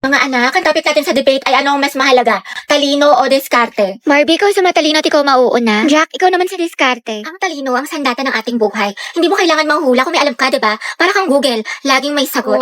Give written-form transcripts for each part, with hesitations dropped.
Mga anak, ang topic natin sa debate ay ano ang mas mahalaga, talino o diskarte? Barbie, ikaw sa matalino at ikaw mauuna. Jack, ikaw naman sa diskarte. Ang talino ang sandata ng ating buhay. Hindi mo kailangan manghula kung may alam ka, diba? Para kang Google, laging may sagot.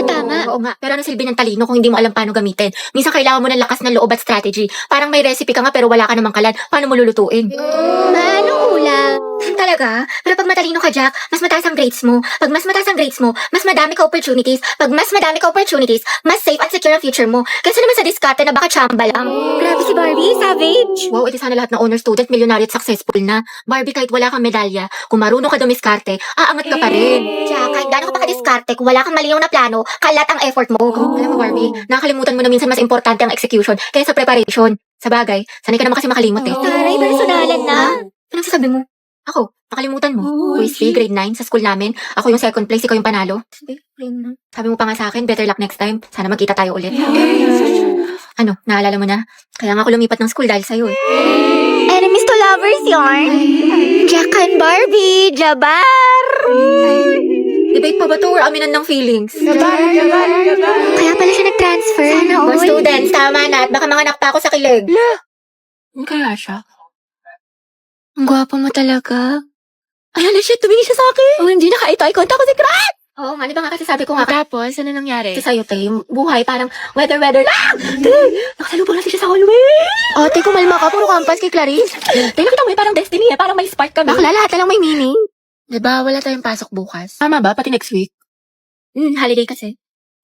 Tama. Oo nga, pero ano silbi ng talino kung hindi mo alam paano gamitin? Minsan kailangan mo ng lakas ng loob at strategy. Parang may recipe ka nga pero wala ka namang kalan. Paano mo lulutuin? Anong ulam? Talaga? Pero pag matalino ka, Jack, mas mataas ang grades mo. Pag mas mataas ang grades mo, mas madami ka opportunities. Pag mas madami ka opportunities, mas safe at secure ang future mo. Kasi naman sa diskarte na baka chamba lang. Grabe si Barbie, savage. Wow, edi sana lahat ng honor student, milyonaryo at successful na. Barbie, kahit wala kang medalya, kung marunong ka dumiskarte, aangat ka pa rin. Jack, kahit gano'n ka pa kadiskarte, kung wala kang malinaw na plano, kalat ang effort mo. Alam mo, Barbie, nakakalimutan mo na minsan mas importante ang execution kaysa preparation. Sa bagay, sanay ka naman kasi makalimot eh. Taray, personalan na. Anong sasabi mo? Ako, nakalimutan mo. Quiz B, grade 9, sa school namin. Ako yung second place, ikaw yung panalo. Sabi mo pa nga sa akin, better luck next time. Sana magkita tayo ulit. Ano, naalala mo na? Kaya nga ako lumipat ng school dahil sa'yo eh. Enemies to lovers yarn. Jack and Barbie, Jabar. Debate pa ba to or aminan ng feelings? Kaya pala siya nag-transfer. Sana Mga students, tama na at baka manganak pa ako sa kilig. Ano kaya siya? Ang gwapo mo talaga. Ayan na siya, tumingin siya sa akin. Oh, hindi naka-eye contact ko si Crash. Oo nga, di ba nga kasi sabi ko nga Tapos, ano nangyari? kasi sa'yo, te, yung buhay parang weather lang. Te, nakasalubong natin siya sa hallway. Ate, kumalma ka. Puro kampas kay Clarice. Te, nakita mo parang destiny eh, parang may spark kami. Bakla, lahat na lang may meaning. Diba, wala tayong pasok bukas? Tama ba? Pati next week? Holiday kasi.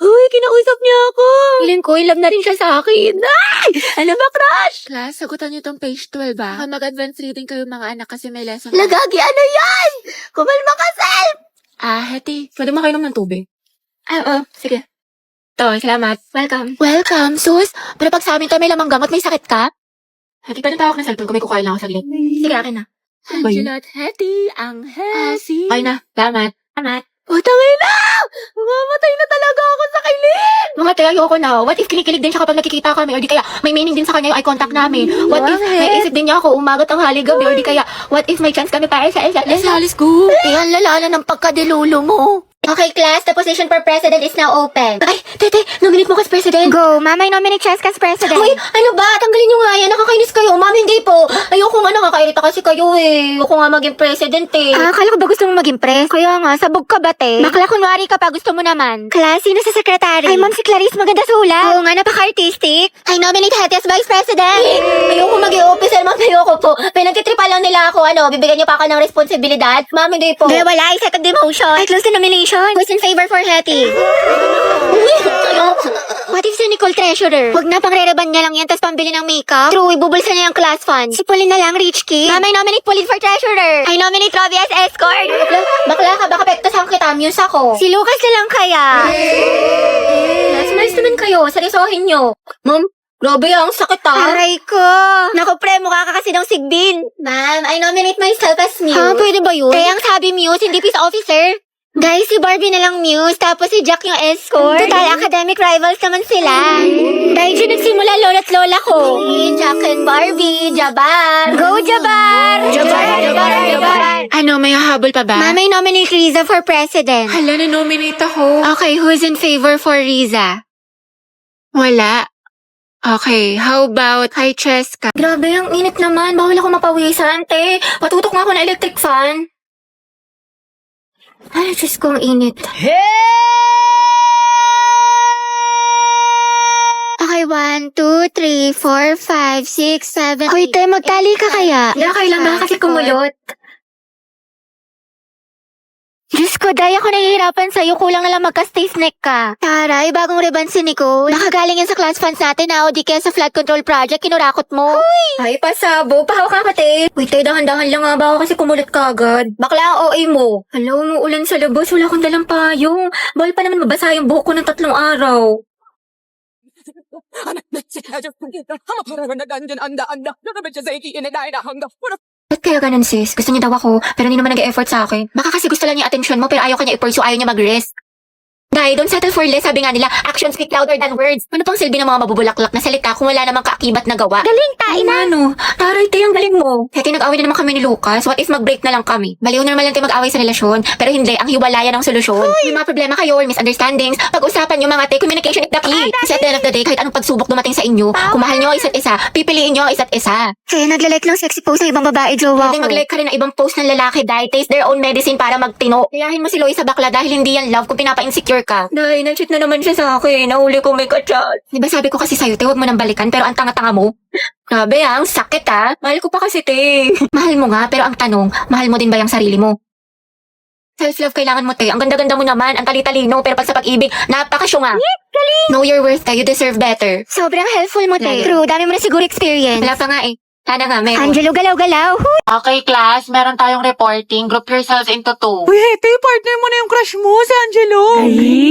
Uy, kinausap niya ako. Feeling ko, in love na rin siya sa akin. Ay! Ano ba, Crush? Class, sagutan niyo tong page 12 ba? Baka mag-advance reading kayo mga anak kasi may lesson. Lagagi, ano yan? Kumalma ka, Sel. Heti. Pwede mo kainom ng tubig. Oo, sige. To, salamat. Welcome. Welcome, sus. Pero pag sa amin tayo may lamang gamot, may sakit ka? Heti, pwede tawag ng cellphone kung may kukain lang ako sa gilid. Sige, akin na. Ba yun? Angela at Hetty, ang Hesi. Okay na. Salamat. Amat. Utangay na! Mamamatay na talaga ako sa kilig! Mga te, ayoko na. What if kinikilig din siya kapag nakikita kami? Or di kaya may meaning din sa kanya yung eye contact namin? What if may isip din niya ako umagat ang haligabi? Or di kaya, what if may chance kami para sa isa't isa? Let's go. Yan, lala na ng pagkadilulo mo. Okay, class, the position for president is now open. Ay, tete, nominate mo ka as president. Go, Mama, I nominate Cheska as president. Uy, ano ba? Tanggalin nyo nga yan. Nakakainis kayo. Ma'am, hindi po. Ayoko nga, nakakairita kasi kayo eh. Ayoko nga maging president eh. Akala ko ba gusto mo maging press? Kaya nga, sabog ka ba, te? Bakla kunwari ka pa, gusto mo naman. Class, sino sa secretary? Ay, ma'am, si Clarice, maganda sulat. Oo nga, napaka-artistic. I nominate Hetty as vice president. Ayoko maging officer, ma'am. Ayoko po. Pinagtitripa lang nila ako. Ano, bibigyan niyo pa ako ng responsibilidad. Ma'am, hindi po. Hindi, wala. Second demotion. I close the nomination. Who's in favor for Hetty? What if si Nicole treasurer? Huwag na, pang-rereban niya lang yan, tapos pambili ng makeup. True, ibubulsa niya yung class fund. Si Pauline na lang, rich kid. Mama, I nominate Pauline for treasurer. I nominate Robbie as escort. Bakla ka, baka pektasan kita. Muse ako. Si Lucas na lang kaya. Sumalis naman kayo. Seryosohin nyo. Ma'am, grabe ang sakit ah. Aray ko. Naku, pre, mukha ka kasi ng sigbin. Ma'am, I nominate myself as Muse. Ha, pwede ba yun? Kaya ang sabi Muse, hindi peace officer. Guys, si Barbie na lang Muse, tapos si Jack yung escort. Total, academic rivals naman sila. Dahil dyan nagsimula lola't lola ko. Jack and Barbie, Jabar. Go, Jabar! Jabar. Ano, may hahabol pa ba? Mama, I nominate Riza for president. Hala, na-nominate ako. Okay, who's in favor for Riza? Wala. Okay, how about kay Cheska? Grabe, ang init naman. Bawal ako mapawisan, te. Patutok nga ako ng electric fan. Ay, Diyos ko, ang init. Okay, 1, 2, 3, 4, 5, 6, 7. Hoy, te, magtali ka kaya? Hindi, kailan ba kasi kumulot? Diyos ko, Day, ako nahihirapan sa'yo. Kulang na lang magka-stay snack ka. Taray, bagong ribbon si Nicole. Baka galing yan sa class funds natin na o di kaya sa flood control project, kinurakot mo. Ay, pasabo. Pahawak ka, te. Wait, te, dahan-dahan lang nga. Baka kasi kumulit ka agad. Bakla ang OA mo. Hala, umuulan sa labas. Wala akong dalang payong. Bawal pa naman mabasa yung buhok ko ng 3 araw. Ba't kaya ganun, sis? Gusto niya daw ako, pero hindi naman nag-e-effort sa akin. Baka kasi gusto lang niya atensyon mo, pero ayaw kanya i-pursue, ayaw niya mag-rest. Dahil don't settle for less, sabi nga nila, actions speak louder than words. Ano pang silbi ng mga mabubulaklak na salita kung wala namang kaakibat na gawa? Galing, ina. Ano? Taray, te, ang galing mo. Kaya nag-away na naman kami ni Lucas. What if mag-break na lang kami? Baliw na naman lang tayo mag-away sa relasyon. Pero hindi, ang hiwalayan ang solusyon. May mga problema kayo or misunderstandings. Pag-usapan nyo mga te, communication is the key. Kasi at the end of the day, kahit anong pagsubok dumating sa inyo, kung mahal nyo ang isa't isa, pipiliin nyo ang isa't isa. Kaya naglalike lang sexy post ng ibang babae, jowa Pwede ko. mag-like ka rin ng ibang post ng lalaki dahil taste their own medicine para magtino. Kayahin mo si Loie sa bakla dahil hindi yan love kung pinapa-insecure ka. Dahil na-cheat na naman siya sa akin. Nahuli ko may kachat. Di ba sabi ko kasi sa'yo, te, huwag mo nang balikan pero ang tanga-tanga mo. Grabe ang sakit Mahal ko pa kasi, te. Mahal mo nga, pero ang tanong, mahal mo din ba yung sarili mo? Self-love kailangan mo, te. Ang ganda-ganda mo naman, ang tali-talino, pero pag sa pag-ibig, napakasyunga. Know your worth, te. You deserve better. Sobrang helpful mo, te. Lagi. True, dami mo na siguro experience. Wala pa nga eh. Sana nga, meron. Angelo, galaw-galaw. Okay, class. Meron tayong reporting. Group yourselves into 2. Uy, Hete, partner mo na yung crush mo, si Angelo.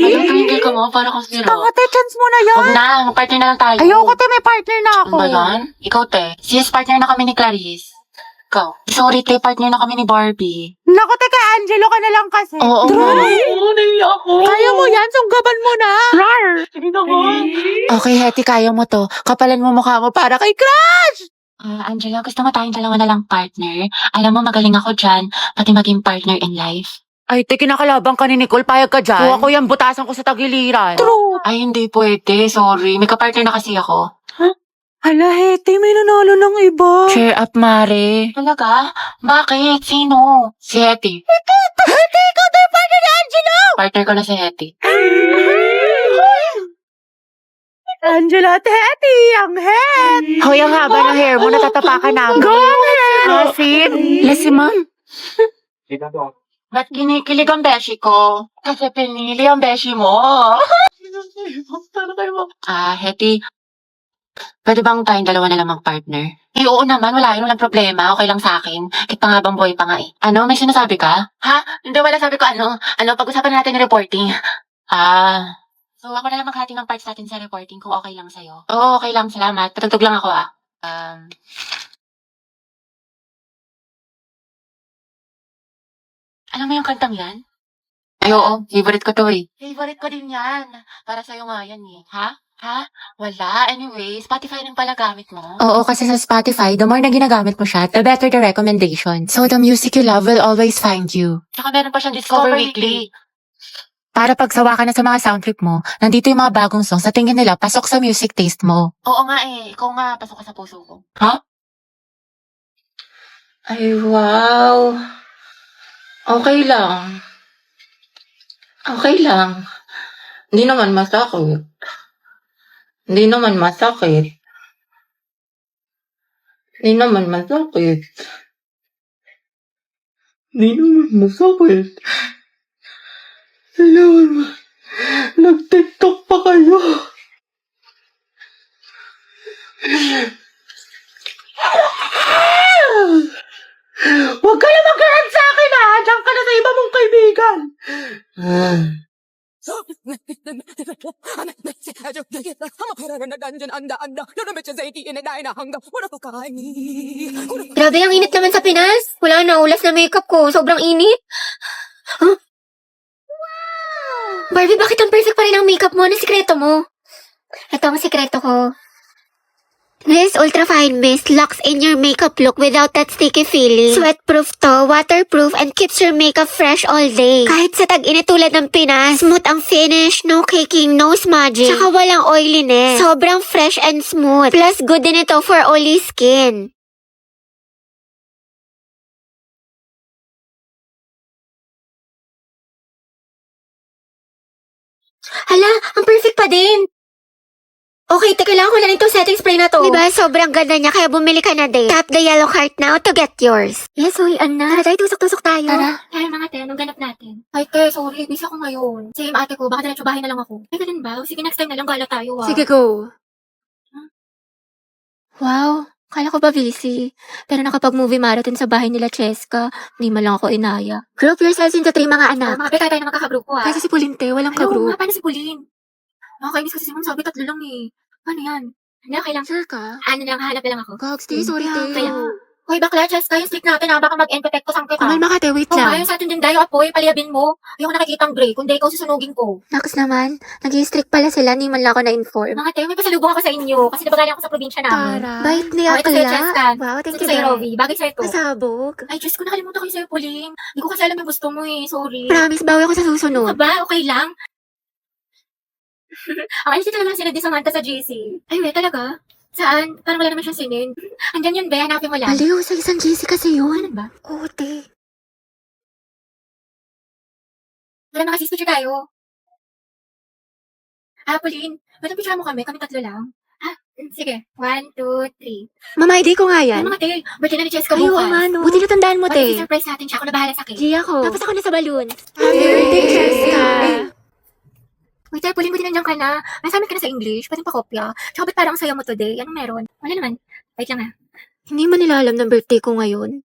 Ayun, tumigil ka mo. Para kang zero. Tanga, te, chance mo na yan. Huwag na. Mag-partner na lang tayo. Ayoko, te, may partner na Ano ako. ba yan? Ikaw, te. Sis, partner na kami ni Clarice. Ikaw. Sorry, te. Partner na kami ni Barbie. Naku, te, kay Angelo ka na lang kasi. Oo. Try. ako. Kaya mo yan, sunggaban mo na. Rar. Okay, Hetty, kaya mo to. Kapalan mo mukha mo para kay Crush! Angela, gusto mo tayong dalawa na lang partner? Alam mo, magaling ako dyan, pati maging partner in life. Ay, te, kinakalabang ka ni Nicole, payag ka dyan. Kuha ko yan, butasan ko sa tagiliran. True. Ay, hindi pwede. Sorry. May kapartner na kasi ako. Hala, Hete, may nanalo ng iba. Cheer up, Mare. Talaga? Bakit? Sino? Si Hetty. Hete, ikaw tayo partner ni Angelo. Partner ko na si Hetty. Angela at Hete, ang head. Hoy, ang haba ng hair mo, natatapakan namin. Go ahead. Asin. Yes, si ma'am. Ba't kinikilig ang beshi ko? Kasi pinili ang beshi mo. Hetty. Pwede bang tayong dalawa na lang mag-partner? Eh, oo naman. Wala yun. Walang problema. Okay lang sa akin. Kahit pangabang boy pa nga eh. Ano? May sinasabi ka? Ha? Hindi, wala sabi ko ano. Pag-usapan natin yung reporting. So, ako na lang maghati ng parts natin sa reporting kung okay lang sa'yo. Oo, okay lang. Salamat. Patugtog lang ako Alam mo yung kantang yan? Ay, oo. Favorite ko to eh. Favorite ko din yan. Para sa'yo nga yan eh. Ha? Wala. Anyway, Spotify lang pala gamit mo. Oo, kasi sa Spotify, the more na ginagamit mo siya, the better the recommendation. So, the music you love will always find you. Saka meron pa siyang Discover Weekly. Para pagsawa ka na sa mga sound trip mo, nandito yung mga bagong songs sa tingin nila pasok sa music taste mo. Oo nga eh. Ikaw nga, pasok ka sa puso ko. Ha? Ay, wow. Okay lang. Okay lang. Hindi naman masakit. Hindi naman masakit. Hindi naman masakit. Hindi naman masakit. Hindi naman nag-TikTok pa kayo. Huwag ka na mag-rant sa akin, ha? Diyan ka na sa iba mong kaibigan. Grabe, ang init naman sa Pinas. Wala na, ulas na makeup ko. Sobrang init. Huh? Barbie, bakit ang perfect pa rin ang makeup mo? Ano sikreto mo? Ito ang sikreto ko. This Ultra Fine Mist locks in your makeup look without that sticky feeling. Sweatproof to, waterproof, and keeps your makeup fresh all day. Kahit sa tag-init tulad ng Pinas, smooth ang finish, no caking, no smudging. Tsaka walang oiliness. Sobrang fresh and smooth. Plus, good din ito for oily skin. Hala, ang perfect pa din. Okay, kailangan ko na itong setting spray na to. Diba, sobrang ganda niya, kaya bumili ka na din. Tap the yellow heart now to get yours. Yes, uy, Anna. Tara tayo, tusok-tusok tayo. Tara. Kaya mga te, anong ganap natin? Ay, te, sorry. Busy ako ngayon. Same ate ko, baka diretso bahay na lang ako. Ay, ganun ba? Sige, next time na lang gala tayo, Sige, go. Wow, kala ko ba busy? Pero nakapag-movie marathon sa bahay nila Cheska, hindi man lang ako inaya. Group yourselves into 3 mga anak. Mga pe, tayo na magkakagroup ko, Kasi si Pulinte, walang Hello, kagroup. nga, paano si Pauline? Nakakainis kasi si Mom, sabi 3 lang eh. Paano yan? Hindi, okay lang. Sure ka? Ano lang, hanap na lang ako. Gogs, sorry, Kaya, te. kaya, Hoy, bakla, Cheska, yung stick natin ha, baka mag-end-protect ko sang kita. Kumalma ka, te. Wait Oh, lang. ayaw sa atin din dayo, apoy, paliyabin mo. Ayoko nakikitang gray, kundi ikaw susunugin ko. Naks naman. Nag-i-strict pala sila. Ni man lang ako na-inform. Mga te, may pasalubong ako sa inyo, kasi diba galing ako sa probinsya namin. Bait ni Oh, ito sa'yo, Akla. Cheska. Wow, thank Ito you, sa'yo, Dad. Rovi. Bagay sa'yo to. Pasabog. Ay, Diyos ko, nakalimutan ko yung sa'yo, Pauline. Hindi ko kasi alam yung gusto mo eh, sorry. Promise, bawi ako sa Ano susunod. ba? Okay lang? Ang alis talaga sila di Samantha sa GC. Ay, we, talaga? Saan? Parang wala naman siyang sinin. Andyan yun, be. Hanapin mo lang. Baliw, sa isang GC kasi yun. Ano ba? Oo, te. Wala mga sis, picture tayo. Pauline, ba't picture mo kami? Kami tatlo lang. Sige. 1, 2, 3. Mama, ID ko nga yan. Ano mga te? Birthday na ni Cheska Ay, oo bukas. nga, no. Buti natandaan mo, What if te. surprise natin siya? Ako na bahala sa cake. G ako. Tapos ako na sa balloon. Happy birthday, Cheska. Wait, te, Pauline, buti nandiyan ka na. Nasamit ka na sa English. Pwede pa kopya. Tsaka ba't parang saya mo today? Anong meron? Wala naman. Wait lang ah. Hindi man nila alam ng birthday ko ngayon.